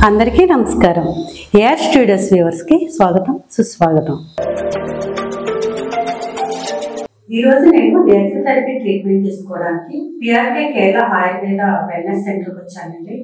అందరికీ నమస్కారం. AR studios viewers కి స్వాగతం, సుస్వాగతం. ఈ రోజు నేను నేత్ర థెరపీ ట్రీట్మెంట్ తీసుకోవడానికి పిఆర్కే కేరళ ఆయుర్వేద వెల్నెస్ సెంటర్కి వచ్చానండి.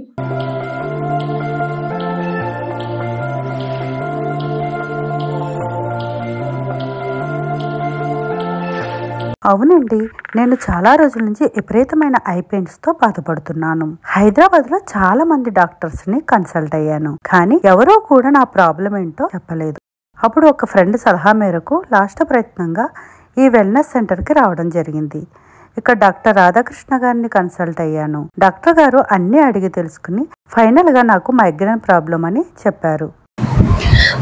అవునండి, నేను చాలా రోజుల నుంచి విపరీతమైన ఐ పెయిన్స్ తో బాధపడుతున్నాను. హైదరాబాద్ లో చాలా మంది డాక్టర్స్ ని కన్సల్ట్ అయ్యాను, కానీ ఎవరూ కూడా నా ప్రాబ్లం ఏంటో చెప్పలేదు. అప్పుడు ఒక ఫ్రెండ్ సలహా మేరకు లాస్ట్ ప్రయత్నంగా ఈ వెల్నెస్ సెంటర్ కి రావడం జరిగింది. ఇక్కడ డాక్టర్ రాధాకృష్ణ గారిని కన్సల్ట్ అయ్యాను. డాక్టర్ గారు అన్ని అడిగి తెలుసుకుని ఫైనల్ గా నాకు మైగ్రేన్ ప్రాబ్లం అని చెప్పారు.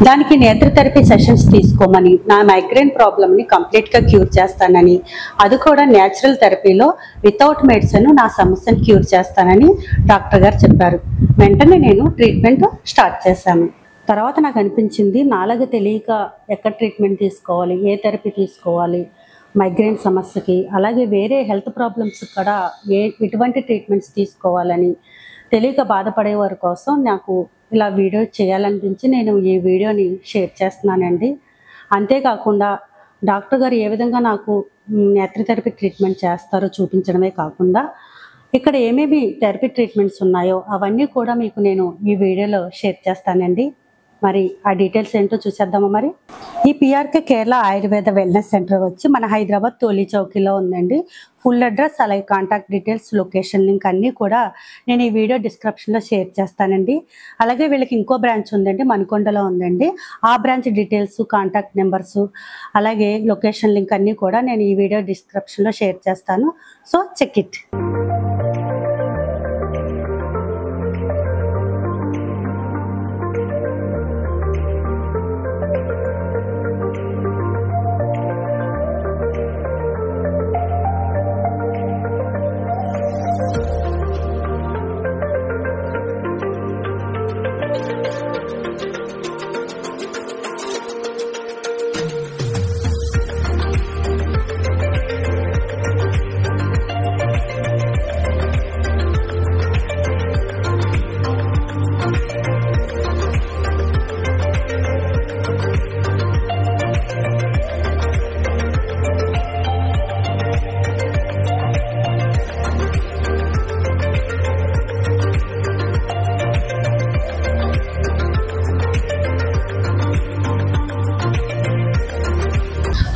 దానికి నేత్ర థెరపీ సెషన్స్ తీసుకోమని, నా మైగ్రేన్ ప్రాబ్లమ్ని కంప్లీట్గా క్యూర్ చేస్తానని, అది కూడా న్యాచురల్ థెరపీలో వితౌట్ మెడిసిన్ నా సమస్యను క్యూర్ చేస్తానని డాక్టర్ గారు చెప్పారు. వెంటనే నేను ట్రీట్మెంట్ స్టార్ట్ చేశాను. తర్వాత నాకు అనిపించింది, నాలాగా తెలియక ఎక్కడ ట్రీట్మెంట్ తీసుకోవాలి, ఏ థెరపీ తీసుకోవాలి, మైగ్రేన్ సమస్యకి అలాగే వేరే హెల్త్ ప్రాబ్లమ్స్ కూడా ఎటువంటి ట్రీట్మెంట్స్ తీసుకోవాలని తెలియక బాధపడే వారి కోసం నాకు ఇలా వీడియో చేయాలనిపించి నేను ఈ వీడియోని షేర్ చేస్తున్నానండి. అంతేకాకుండా డాక్టర్ గారు ఏ విధంగా నాకు నేత్ర థెరపీ ట్రీట్మెంట్ చేస్తారో చూపించడమే కాకుండా ఇక్కడ ఏమేమి థెరపీ ట్రీట్మెంట్స్ ఉన్నాయో అవన్నీ కూడా మీకు నేను ఈ వీడియోలో షేర్ చేస్తానండి. మరి ఆ డీటెయిల్స్ ఏంటో చూసేద్దామా. మరి ఈ PRK Kerala Ayurveda wellness centre వచ్చి మన హైదరాబాద్ తోలి చౌకీలో ఉందండి. ఫుల్ అడ్రస్ అలాగే కాంటాక్ట్ డీటెయిల్స్, లొకేషన్ లింక్ అన్నీ కూడా నేను ఈ వీడియో డిస్క్రిప్షన్లో షేర్ చేస్తానండి. అలాగే వీళ్ళకి ఇంకో బ్రాంచ్ ఉందండి, మణికొండలో ఉందండి. ఆ బ్రాంచ్ డీటెయిల్స్, కాంటాక్ట్ నెంబర్స్ అలాగే లొకేషన్ లింక్ అన్నీ కూడా నేను ఈ వీడియో డిస్క్రిప్షన్లో షేర్ చేస్తాను. So check it.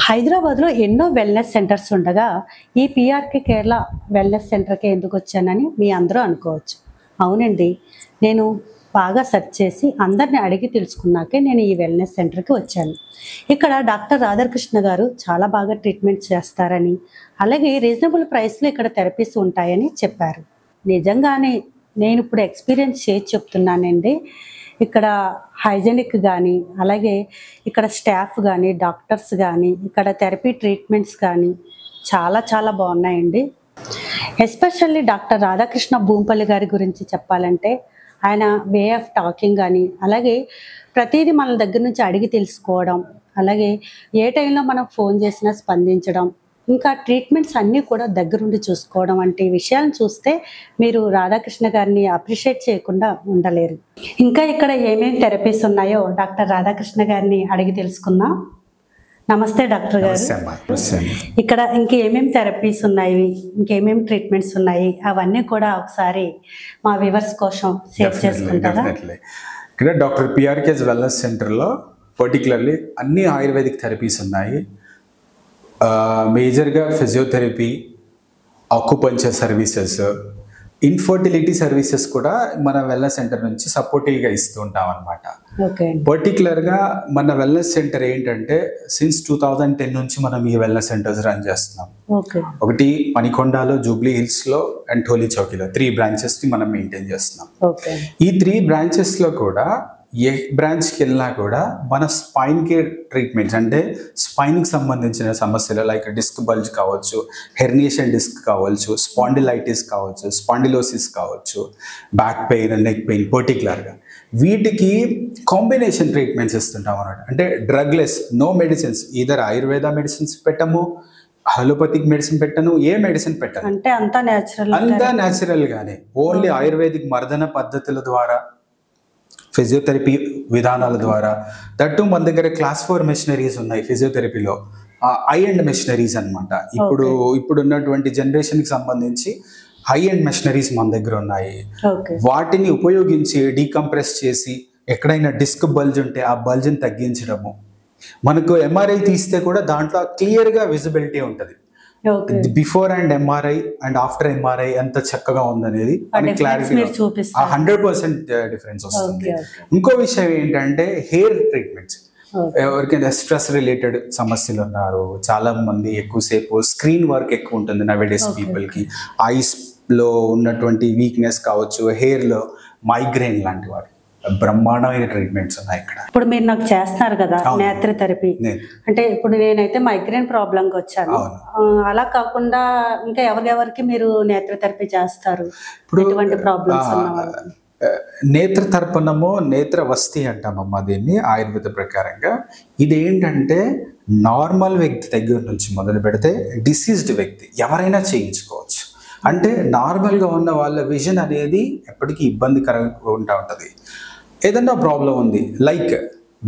హైదరాబాద్లో ఎన్నో వెల్నెస్ సెంటర్స్ ఉండగా ఈ పిఆర్కే కేరళ వెల్నెస్ సెంటర్కి ఎందుకు వచ్చానని మీ అందరూ అనుకోవచ్చు. అవునండి, నేను బాగా సెర్చ్ చేసి అందరిని అడిగి తెలుసుకున్నాకే నేను ఈ వెల్నెస్ సెంటర్కి వచ్చాను. ఇక్కడ డాక్టర్ రాధాకృష్ణ గారు చాలా బాగా ట్రీట్మెంట్ చేస్తారని, అలాగే రీజనబుల్ ప్రైస్లో ఇక్కడ థెరపీస్ ఉంటాయని చెప్పారు. నిజంగానే నేను ఇప్పుడు ఎక్స్పీరియన్స్ చేసి చెప్తున్నానండి. ఇక్కడ హైజెనిక్ కానీ అలాగే ఇక్కడ స్టాఫ్ కానీ డాక్టర్స్ కానీ ఇక్కడ థెరపీ ట్రీట్మెంట్స్ కానీ చాలా చాలా బాగున్నాయండి. ఎస్పెషల్లీ డాక్టర్ రాధాకృష్ణ భూంపల్లి గారి గురించి చెప్పాలంటే ఆయన వే ఆఫ్ టాకింగ్ కానీ అలాగే ప్రతిదీ మన దగ్గర నుంచి అడిగి తెలుసుకోవడం, అలాగే ఏ టైంలో మనం ఫోన్ చేసినా స్పందించడం, ఇంకా ట్రీట్మెంట్స్ అన్నీ కూడా దగ్గరుండి చూసుకోవడం వంటి విషయాలను చూస్తే మీరు రాధాకృష్ణ గారిని అప్రిషియేట్ చేయకుండా ఉండలేరు. ఇంకా ఇక్కడ ఏమేమి థెరపీస్ ఉన్నాయో డాక్టర్ రాధాకృష్ణ గారిని అడిగి తెలుసుకుందాం. నమస్తే డాక్టర్ గారు. ఇక్కడ ఇంకేమేమి థెరపీస్ ఉన్నాయి, ఇంకేమేమి ట్రీట్మెంట్స్ ఉన్నాయి, అవన్నీ కూడా ఒకసారి మా వ్యూవర్స్ కోసం షేర్ చేసుకుంటారా? ఇక్కడ డాక్టర్ పిఆర్కేస్ వెల్నెస్ సెంటర్లో పర్టికులర్లీ అన్ని ఆయుర్వేదిక్ థెరపీస్ ఉన్నాయి. మేజర్గా physiotherapy, acupuncture services, infertility services కూడా మన వెల్నెస్ సెంటర్ నుంచి సపోర్టివ్గా ఇస్తూ ఉంటాం అన్నమాట. పర్టికులర్గా మన వెల్నెస్ సెంటర్ ఏంటంటే సిన్స్ 2010 నుంచి మనం ఈ వెల్నెస్ సెంటర్స్ రన్ చేస్తున్నాం. ఒకటి మణికొండలో, జూబ్లీ హిల్స్లో అండ్ టోలీ చౌకీలో 3 బ్రాంచెస్ని మనం మెయింటైన్ చేస్తున్నాం. ఈ 3 బ్రాంచెస్లో కూడా ఏ బ్రాంచ్కి వెళ్ళినా కూడా మన స్పైన్ కేర్ ట్రీట్మెంట్స్ అంటే స్పైన్కి సంబంధించిన సమస్యలు లైక్ డిస్క్ బల్జ్ కావచ్చు, హెర్నియేషన్ డిస్క్ కావచ్చు, స్పాండిలైటిస్ కావచ్చు, స్పాండిలోసిస్ కావచ్చు, బ్యాక్ పెయిన్, నెక్ పెయిన్ పర్టికులర్గా వీటికి కాంబినేషన్ ట్రీట్మెంట్స్ ఇస్తుంటాం అన్నమాట. అంటే drugless, no medicines, either Ayurveda medicines పెట్టము, అలోపతిక్ మెడిసిన్ పెట్టను, ఏ మెడిసిన్ పెట్టను, అంటే అంతా న్యాచురల్ గానే ఓన్లీ ఆయుర్వేదిక్ మర్దన పద్ధతుల ద్వారా ఫిజియోథెరపీ విధానాల ద్వారా. దట్టు మన దగ్గర క్లాస్ 4 మెషినరీస్ ఉన్నాయి ఫిజియోథెరపీలో, హై ఎండ్ మెషినరీస్ అనమాట. ఇప్పుడు ఉన్నటువంటి జనరేషన్కి సంబంధించి హై ఎండ్ మెషినరీస్ మన దగ్గర ఉన్నాయి. వాటిని ఉపయోగించి డీకంప్రెస్ చేసి ఎక్కడైనా డిస్క్ బల్జ్ ఉంటే ఆ బల్జ్ని తగ్గించడము. మనకు ఎంఆర్ఐ తీస్తే కూడా దాంట్లో క్లియర్గా విజిబిలిటీ ఉంటుంది, before and MRI and after MRI ఎంత చక్కగా ఉందనేది క్లారిటీ 100% డిఫరెన్స్ వస్తుంది. ఇంకో విషయం ఏంటంటే హెయిర్ ట్రీట్మెంట్స్. ఎవరికైనా స్ట్రెస్ రిలేటెడ్ సమస్యలు ఉన్నారు, చాలా మంది ఎక్కువసేపు స్క్రీన్ వర్క్ ఎక్కువ ఉంటుంది నవేడేస్ పీపుల్ కి, ఐస్ లో ఉన్నటువంటి వీక్నెస్ కావచ్చు, హెయిర్ లో మైగ్రేన్ లాంటి వాటి బ్రహ్మాండమైన ట్రీట్మెంట్స్ ఉన్నాయి ఇక్కడ. ఇప్పుడు మీరు నాకు చేస్తున్నారు కదా నేత్ర థెరపీ, అంటే ఇప్పుడు నేనైతే మైగ్రేన్ ప్రాబ్లంకి వచ్చాను, అలా కాకుండా ఇంకా ఎవరెవరికి మీరు నేత్ర థెరపీ చేస్తారు? ఎటువంటి ప్రాబ్లమ్స్ ఉన్న వాళ్ళకి? నేత్ర తర్పణము, నేత్ర వస్తి అంటామమ్మా దీన్ని ఆయుర్వేద ప్రకారంగా. ఇది ఏంటంటే నార్మల్ వ్యక్తి దగ్గర నుంచి మొదలు పెడితే డిసీజ్డ్ వ్యక్తి ఎవరైనా చేయించుకోవచ్చు. అంటే నార్మల్గా ఉన్న వాళ్ళ విజన్ అనేది ఎప్పటికీ ఇబ్బందికరంగా ఉంటుంది. ఏదన్నా ప్రాబ్లం ఉంది లైక్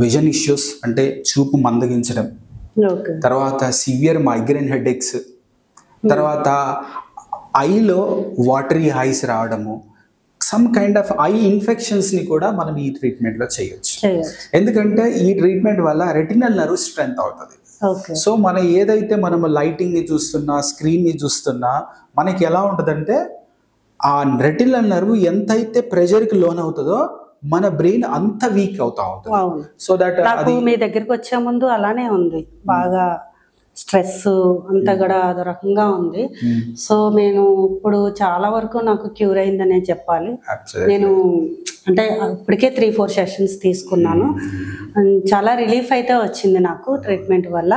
విజన్ ఇష్యూస్ అంటే చూపు మందగించడం, తర్వాత సివియర్ మైగ్రేన్ హెడేక్స్, తర్వాత ఐలో వాటరీ ఐస్ రావడము, సమ్ కైండ్ ఆఫ్ ఐ ఇన్ఫెక్షన్స్ని కూడా మనం ఈ ట్రీట్మెంట్లో చేయొచ్చు. ఎందుకంటే ఈ ట్రీట్మెంట్ వల్ల రెటినల్ నర్వ్ స్ట్రెంత్ అవుతుంది. సో మనం ఏదైతే మనం లైటింగ్ని చూస్తున్నా, స్క్రీన్ని చూస్తున్నా, మనకి ఎలా ఉంటుందంటే ఆ రెటినల్ నర్వ్ ఎంతైతే ప్రెషర్కి లోన్ అవుతుందో మన బ్రెయిన్ అంత వీక్ అవుతా ఉంటుంది. సో దట్ మీ దగ్గరికి వచ్చే ముందు అలానే ఉంది, బాగా స్ట్రెస్ అంతా కూడా అదో రకంగా ఉంది. సో నేను ఇప్పుడు చాలా వరకు నాకు క్యూర్ అయిందనే చెప్పాలి. నేను అంటే ఇప్పటికే 3-4 సెషన్స్ తీసుకున్నాను, చాలా రిలీఫ్ అయితే వచ్చింది నాకు ట్రీట్మెంట్ వల్ల.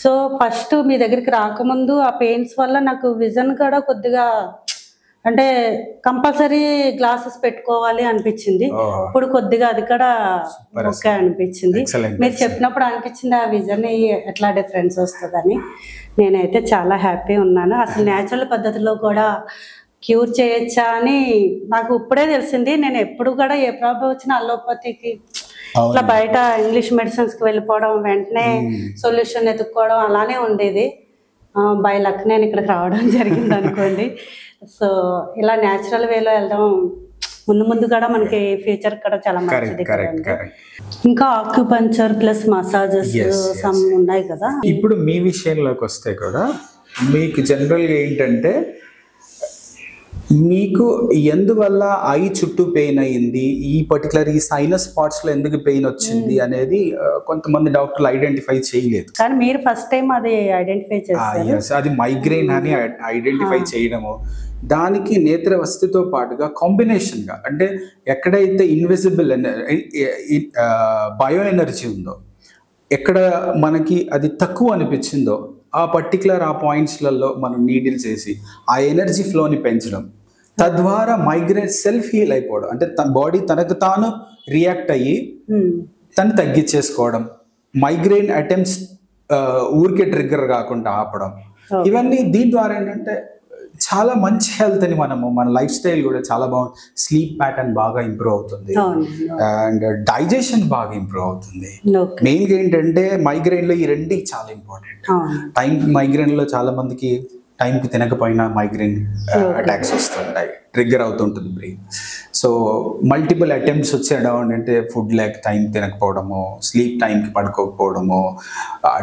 సో ఫస్ట్ మీ దగ్గరికి రాకముందు ఆ పెయిన్స్ వల్ల నాకు విజన్ కూడా కొద్దిగా అంటే కంపల్సరీ గ్లాసెస్ పెట్టుకోవాలి అనిపించింది. ఇప్పుడు కొద్దిగా అది కూడా ఓకే అనిపించింది. మీరు చెప్పినప్పుడు అనిపించింది ఆ విజన్ ఎట్లా డిఫరెన్స్ వస్తుందని. నేనైతే చాలా హ్యాపీ ఉన్నాను. అసలు న్యాచురల్ పద్ధతిలో కూడా క్యూర్ చేయొచ్చా అని నాకు ఇప్పుడే తెలిసింది. నేను ఎప్పుడు కూడా ఏ ప్రాబ్లం వచ్చినా అలోపతికి ఇట్లా బయట ఇంగ్లీష్ మెడిసిన్స్కి వెళ్ళిపోవడం, వెంటనే సొల్యూషన్ ఎత్తుక్కోవడం అలానే ఉండేది. బై లక్ నేను ఇక్కడికి రావడం జరిగింది అనుకోండి. సో ఇలా న్యాచురల్ వేలో వెళ్ళడం ముందు కూడా మనకి ఫ్యూచర్ కూడా చాలా మంచిది. ఇంకా ఆక్యుపంచర్ ప్లస్ మసాజెస్ సమ్ ఉన్నాయి కదా. ఇప్పుడు మీ విషయంలోకి వస్తే కూడా మీకు జనరల్గా ఏంటంటే మీకు ఎందువల్ల ఐ చుట్టూ పెయిన్ అయ్యింది, ఈ పర్టికులర్ ఈ సైనస్ స్పాట్స్ లో ఎందుకు పెయిన్ వచ్చింది అనేది కొంతమంది డాక్టర్లు ఐడెంటిఫై చేయలేదు. కానీ మీరు ఫస్ట్ టైం అది ఐడెంటిఫై చేశారు. అది మైగ్రేన్ అని ఐడెంటిఫై చేయడము, దానికి నేత్ర వస్తితో పాటుగా కాంబినేషన్గా అంటే ఎక్కడైతే ఇన్విజిబుల్ బయో ఎనర్జీ ఉందో, ఎక్కడ మనకి అది తక్కువ అనిపించిందో ఆ పర్టికులర్ ఆ పాయింట్స్లలో మనం నీడిల్ చేసి ఆ ఎనర్జీ ఫ్లోని పెంచడం, తద్వారా మైగ్రేన్ సెల్ఫ్ హీల్ అయిపోవడం, అంటే తన బాడీ తనకు తాను రియాక్ట్ అయ్యి తను తగ్గించేసుకోవడం, మైగ్రేన్ అటెంప్ట్స్ ఊరికే ట్రిగ్గర్ కాకుండా ఆపడం, ఇవన్నీ దీని ద్వారా ఏంటంటే చాలా మంచి హెల్త్ అని మన లైఫ్ స్టైల్ కూడా చాలా బాగుంది. స్లీప్ ప్యాటర్న్ బాగా ఇంప్రూవ్ అవుతుంది అండ్ డైజెషన్ బాగా ఇంప్రూవ్ అవుతుంది. మెయిన్గా ఏంటంటే మైగ్రేన్ లో ఈ రెండు చాలా ఇంపార్టెంట్. మైగ్రేన్ లో చాలా మందికి టైంకి తినకపోయినా మైగ్రేన్ అటాక్స్ వస్తుంటాయి, ట్రిగ్గర్ అవుతుంటుంది బ్రెయిన్. సో మల్టిపుల్ అటెంప్ట్స్ వచ్చేయడం అంటే ఫుడ్ లేక టైం తినకపోవడము, స్లీప్ టైంకి పడుకోకపోవడము,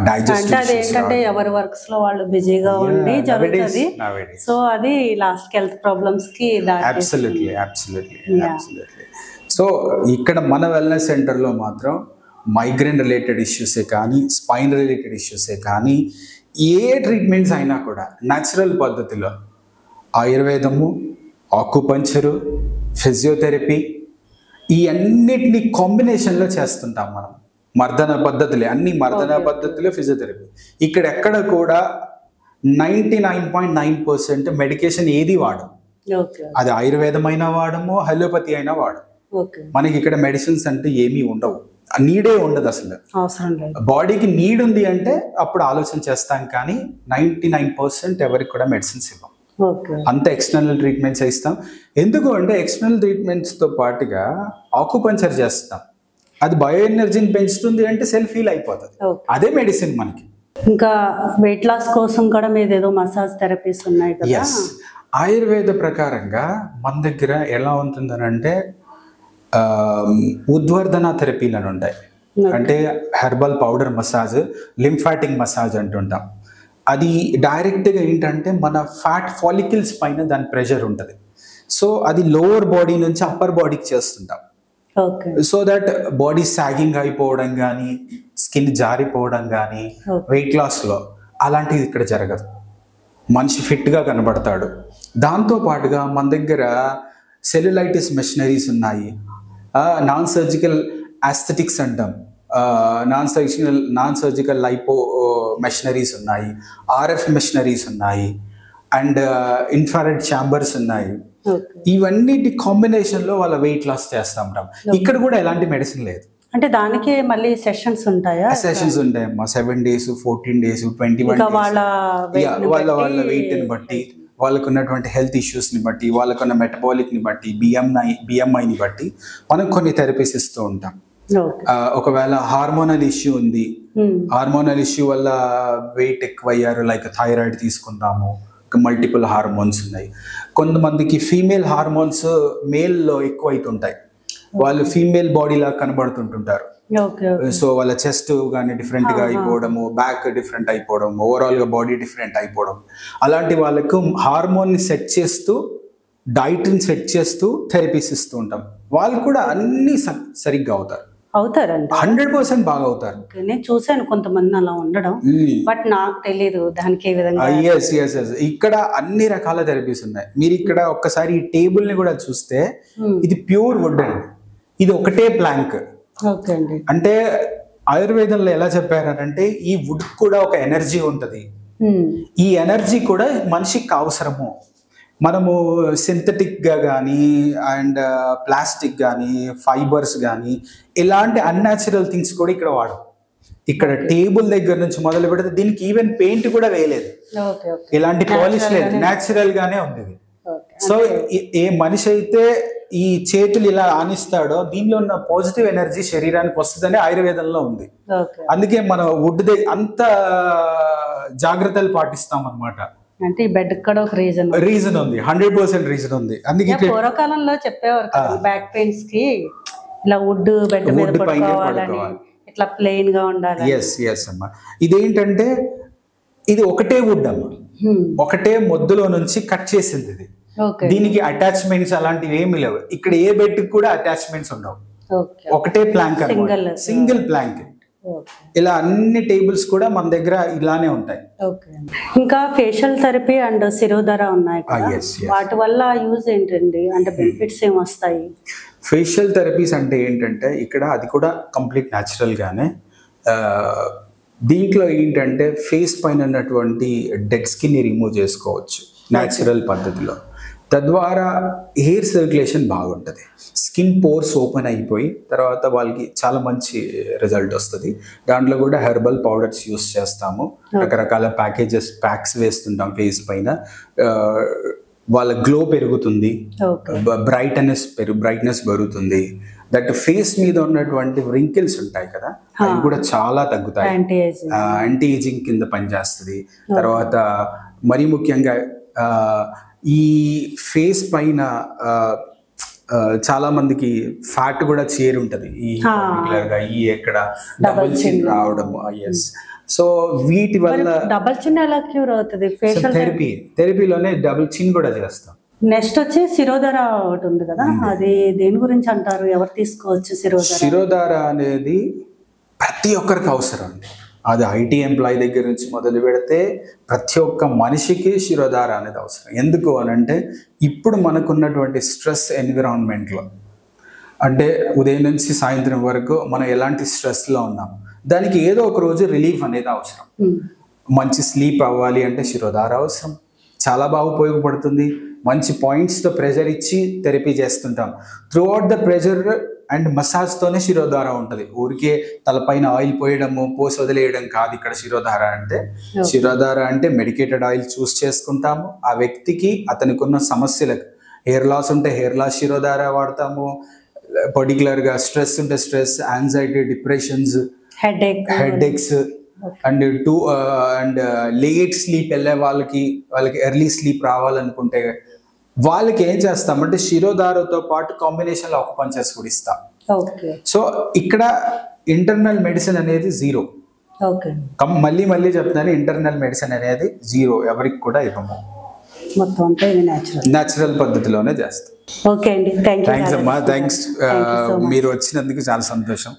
డైజెస్ట్ ఏంటంటే ఎవరి వర్క్స్ లో వాళ్ళు బిజీగా ఉండి జరుగుతుంది. సో అది లాస్ట్ హెల్త్ ప్రాబ్లమ్స్ కి అబ్సల్యూట్లీ. సో ఇక్కడ మన వెల్నెస్ సెంటర్లో మాత్రం మైగ్రేన్ రిలేటెడ్ ఇష్యూసే కానీ, స్పైన్ రిలేటెడ్ ఇష్యూసే కానీ, ఏ ట్రీట్మెంట్స్ అయినా కూడా న్యాచురల్ పద్ధతిలో ఆయుర్వేదము, ఆక్యుపంచరు, ఫిజియోథెరపీ ఈ అన్నిటినీ కాంబినేషన్లో చేస్తుంటాం మనం. మర్దన పద్ధతులే అన్ని మర్దన పద్ధతులే ఫిజియోథెరపీ. ఇక్కడ ఎక్కడ కూడా 99.9% మెడికేషన్ ఏది వాడము. అది ఆయుర్వేదమైనా వాడము, హోమియోపతి అయినా వాడము. మనకి ఇక్కడ మెడిసిన్స్ అంటే ఏమీ ఉండవు, నీడే ఉండదు అసలు. బాడీకి నీడ్ ఉంది అంటే అప్పుడు ఆలోచన చేస్తాం, కానీ 99% ఎవరికి కూడా మెడిసిన్స్ ఇవ్వం. అంత ఎక్స్టర్నల్ ట్రీట్మెంట్స్ ఇస్తాం. ఎందుకు అంటే ఎక్స్టర్నల్ ట్రీట్మెంట్స్తో పాటుగా ఆక్యుపంచర్ చేస్తాం. అది బయో ఎనర్జీని పెంచుతుంది అంటే సెల్ ఫీల్ అయిపోతుంది. అదే మెడిసిన్ మనకి. ఇంకా వెయిట్ లాస్ కోసం కూడా మీదేదో మసాజ్ థెరపీస్ ఉన్నాయి కదా? ఎస్, ఆయుర్వేద ప్రకారంగా మన దగ్గర ఎలా ఉంటుందని అంటే ఉద్వర్ధన థెరపీలు అని ఉంటాయి. అంటే herbal powder massage, lymphatic massage అంటుంటాం. అది డైరెక్ట్గా ఏంటంటే మన ఫ్యాట్ ఫాలికల్స్ పైన దాని ప్రెషర్ ఉంటుంది. సో అది లోవర్ బాడీ నుంచి అప్పర్ బాడీకి చేస్తుంటాం. సో దట్ బాడీ సాగింగ్ అయిపోవడం కానీ, స్కిన్ జారిపోవడం కానీ, వెయిట్ లాస్లో అలాంటిది ఇక్కడ జరగదు. మనిషి ఫిట్గా కనబడతాడు. దాంతో పాటుగా మన దగ్గర సెల్యులైటిస్ మెషినరీస్ ఉన్నాయి. నాన్ సర్జికల్ ఆస్థెటిక్స్ అంటాం. నాన్ సర్జికల్ లైపో మెషినరీస్ ఉన్నాయి, ఆర్ఎఫ్ మెషినరీస్ ఉన్నాయి, అండ్ ఇన్ఫ్రారెడ్ ఛాంబర్స్ ఉన్నాయి. ఇవన్నిటి కాంబినేషన్ లో వాళ్ళ వెయిట్ లాస్ చేస్తా ఉంటాం. ఇక్కడ కూడా ఎలాంటి మెడిసిన్ లేదు. అంటే దానికి మళ్ళీ సెషన్స్ ఉంటాయా? సెషన్స్ ఉంటాయమ్మా. 7 days, 14 days, 21 days. వాళ్ళ వెయిట్ ని బట్టి, వాళ్ళకు ఉన్నటువంటి హెల్త్ ఇష్యూస్ ని బట్టి, వాళ్ళకున్న మెటబాలిక్ ని బట్టి, బిఎంఐని బట్టి మనం కొన్ని థెరపీస్ ఇస్తూ ఉంటాం. ఒకవేళ హార్మోనల్ ఇష్యూ ఉంది, హార్మోనల్ ఇష్యూ వల్ల వెయిట్ ఎక్కువ అయ్యారు, లైక్ థైరాయిడ్ తీసుకుందాము, మల్టిపుల్ హార్మోన్స్ ఉన్నాయి. కొంతమందికి ఫీమేల్ హార్మోన్స్ మేల్లో ఎక్కువ అవుతుంటాయి, వాళ్ళు ఫీమేల్ బాడీ లాగా కనబడుతుంటుంటారు. సో వాళ్ళ చెస్ట్ కానీ డిఫరెంట్ గా అయిపోవడము, బ్యాక్ డిఫరెంట్ అయిపోవడం, ఓవరాల్ గా బాడీ డిఫరెంట్ అయిపోవడం, అలాంటి వాళ్ళకు హార్మోన్ ని సెట్ చేస్తూ, డైట్ ని సెట్ చేస్తూ థెరపీస్ ఇస్తూ ఉంటాం. వాళ్ళు కూడా అన్ని సరిగ్గా అవుతారు. 100% బాగా అవుతారు. నేను చూసాను కొంతమంది అలా ఉండడం, బట్ నాకు తెలియదు దానికి ఏ విధంగా. ఇక్కడ అన్ని రకాల థెరపీస్ ఉన్నాయి. మీరు ఇక్కడ ఒక్కసారి ఈ టేబుల్ ని కూడా చూస్తే ఇది ప్యూర్ వుడ్ అండి. ఇది ఒకటే ప్లాంక్. అంటే ఆయుర్వేదంలో ఎలా చెప్పారంటే ఈ వుడ్ కూడా ఒక ఎనర్జీ ఉంటది. ఈ ఎనర్జీ కూడా మనిషికి అవసరము. మనము సింథటిక్ గా కానీ, అండ్ ప్లాస్టిక్ కానీ, ఫైబర్స్ కానీ, ఇలాంటి అన్యాచురల్ థింగ్స్ కూడా ఇక్కడ వాడు. ఇక్కడ టేబుల్ దగ్గర నుంచి మొదలు పెడితే దీనికి ఈవెన్ పెయింట్ కూడా వేయలేదు, ఇలాంటి పాలిష్ లేదు, న్యాచురల్ గానే ఉంది. సో ఏ మనిషి అయితే ఈ చేతులు ఇలా ఆనిస్తాడో దీనిలో ఉన్న పాజిటివ్ ఎనర్జీ శరీరానికి వస్తుందని ఆయుర్వేదంలో ఉంది. అందుకే మన వుడ్ అంత జాగ్రత్తలు పాటిస్తాం అన్నమాట. అంటే ఈ బెడ్ కూడా ఒక రీజన్ ఉంది, 100% రీజన్ ఉంది. అందుకే పూర్వకాలంలో చెప్పేవారు బ్యాక్ పెయిన్స్ కి ఇలా వుడ్ బెడ్ మీద పడుకోవాలని, ఇట్లా ప్లెయిన్ గా ఉండాలి. ఎస్ అమ్మా. ఇదేంటంటే ఇది ఒకటే వుడ్ అమ్మా, ఒకటే మొద్దులో నుంచి కట్ చేసింది ఇది. దీనికి అటాచ్మెంట్స్ అలాంటివి ఏమి లేవు. ఇక్కడ ఏ బెడ్ కూడా అటాచ్మెంట్స్ ఉండవు, ఒకటే ప్లాంక్, సింగిల్ ప్లాంక్. ఇలా అన్ని టేబుల్స్ కూడా మన దగ్గర ఇలానే ఉంటాయి. ఇంకా ఫేషియల్ థెరపీ అండ్ శిరోధర ఉన్నాయి, వాటి వల్ల యూజ్ ఏంటండి? అంటే బెనిఫిట్స్ ఏం వస్తాయి? ఫేషియల్ థెరపీస్ అంటే ఏంటంటే ఇక్కడ అది కూడా కంప్లీట్ న్యాచురల్ గానే. దీంట్లో ఏంటంటే ఫేస్ పైన ఉన్నటువంటి డెడ్ స్కిన్ ని రిమూవ్ చేసుకోవచ్చు న్యాచురల్ పద్ధతిలో. తద్వారా హెయిర్ సర్క్యులేషన్ బాగుంటుంది, స్కిన్ పోర్స్ ఓపెన్ అయిపోయి తర్వాత వాళ్ళకి చాలా మంచి రిజల్ట్ వస్తుంది. దాంట్లో కూడా హెర్బల్ పౌడర్స్ యూస్ చేస్తాము, రకరకాల ప్యాక్స్ వేస్తుంటాం ఫేస్ పైన. వాళ్ళ గ్లో పెరుగుతుంది, బ్రైట్నెస్ పెరుగుతుంది. దట్ ఫేస్ మీద ఉన్నటువంటి రింకిల్స్ ఉంటాయి కదా, అవి కూడా చాలా తగ్గుతాయి, యాంటీ ఏజింగ్ కింద పనిచేస్తుంది. తర్వాత మరీ ముఖ్యంగా ఈ ఫేస్ పైన చాలా మందికి ఫ్యాట్ కూడా చేరి ఉంటది, ఈ ఎక్కడ డబుల్ చిన్ రావడం. సో వీటి వల్ల డబుల్ చిన్ ఎలా క్యూర్ అవుతుంది? ఫేషియల్ థెరపీలోనే డబుల్ చిన్ కూడా చేస్తాం. నెక్స్ట్ వచ్చి శిరోధర ఒకటి ఉంది కదా, అది దేని గురించి అంటారు? ఎవరు తీసుకోవచ్చు శిరోధర? శిరోధర అనేది ప్రతి ఒక్కరికి అవసరం. అది ఐటీ ఎంప్లాయీ దగ్గర నుంచి మొదలు పెడితే ప్రతి ఒక్క మనిషికి శిరోధార అనేది అవసరం. ఎందుకు అనంటే ఇప్పుడు మనకున్నటువంటి స్ట్రెస్ ఎన్విరాన్మెంట్లో, అంటే ఉదయం నుంచి సాయంత్రం వరకు మనం ఎలాంటి స్ట్రెస్లో ఉన్నాం, దానికి ఏదో ఒక రోజు రిలీఫ్ అనేది అవసరం. మంచి స్లీప్ అవ్వాలి అంటే శిరోధార అవసరం, చాలా బాగా ఉపయోగపడుతుంది. మంచి పాయింట్స్తో ప్రెషర్ ఇచ్చి థెరపీ చేస్తుంటాం. Throughout the pressure and మసాజ్తోనే శిరోధార ఉంటుంది. ఊరికే తలపైన ఆయిల్ పోసి వదిలేయడం కాదు ఇక్కడ శిరోధార అంటే. శిరోధార అంటే మెడికేటెడ్ ఆయిల్ చూస్ చేసుకుంటాము. ఆ వ్యక్తికి అతనికి ఉన్న సమస్యలకు, హెయిర్ లాస్ ఉంటే హెయిర్ లాస్ శిరోధార వాడతాము, పర్టికులర్గా స్ట్రెస్ ఉంటే stress, anxiety, depressions, headaches and late sleep వెళ్ళే వాళ్ళకి ఎర్లీ స్లీప్ రావాలనుకుంటే వాళ్ళకి ఏం చేస్తామంటే శిరోధారతో పాటు కాంబినేషన్లో అకుపంచర్స్ కూడా ఇస్తాం. సో ఇక్కడ ఇంటర్నల్ మెడిసిన్ అనేది జీరో. మళ్ళీ చెప్తున్నాను, ఇంటర్నల్ మెడిసిన్ అనేది జీరో, ఎవరికి కూడా ఇవ్వము. మొత్తం అంతా ఇది న్యాచురల్ పద్ధతిలోనే చేస్తాం. ఓకే అండి, థ్యాంక్స్ అమ్మా. థ్యాంక్స్, మీరు వచ్చినందుకు చాలా సంతోషం.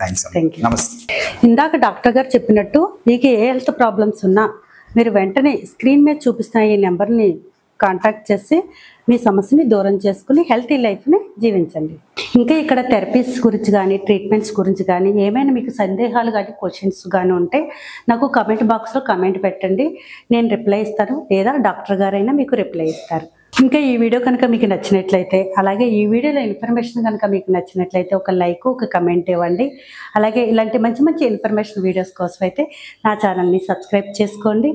థ్యాంక్స్. నమస్తే. ఇందాక డాక్టర్ గారు చెప్పినట్టు మీకు ఏ హెల్త్ ప్రాబ్లమ్స్ ఉన్నా మీరు వెంటనే స్క్రీన్ మీద చూపిస్తున్న ఈ నెంబర్ని కాంటాక్ట్ చేసి మీ సమస్యని దూరం చేసుకుని హెల్తీ లైఫ్ని జీవించండి. ఇంకా ఇక్కడ థెరపీస్ గురించి కానీ ట్రీట్మెంట్స్ గురించి కానీ ఏమైనా మీకు సందేహాలు కానీ క్వశ్చన్స్ కానీ ఉంటే నాకు కమెంట్ బాక్స్లో కమెంట్ పెట్టండి, నేను రిప్లై ఇస్తాను, లేదా డాక్టర్ గారైనా మీకు రిప్లై ఇస్తారు. ఇంకా ఈ వీడియో కనుక మీకు నచ్చినట్లయితే, అలాగే ఈ వీడియోలో ఇన్ఫర్మేషన్ కనుక మీకు నచ్చినట్లయితే ఒక లైక్, ఒక కమెంట్ ఇవ్వండి. అలాగే ఇలాంటి మంచి మంచి ఇన్ఫర్మేషన్ వీడియోస్ కోసం అయితే నా ఛానల్ని సబ్స్క్రైబ్ చేసుకోండి.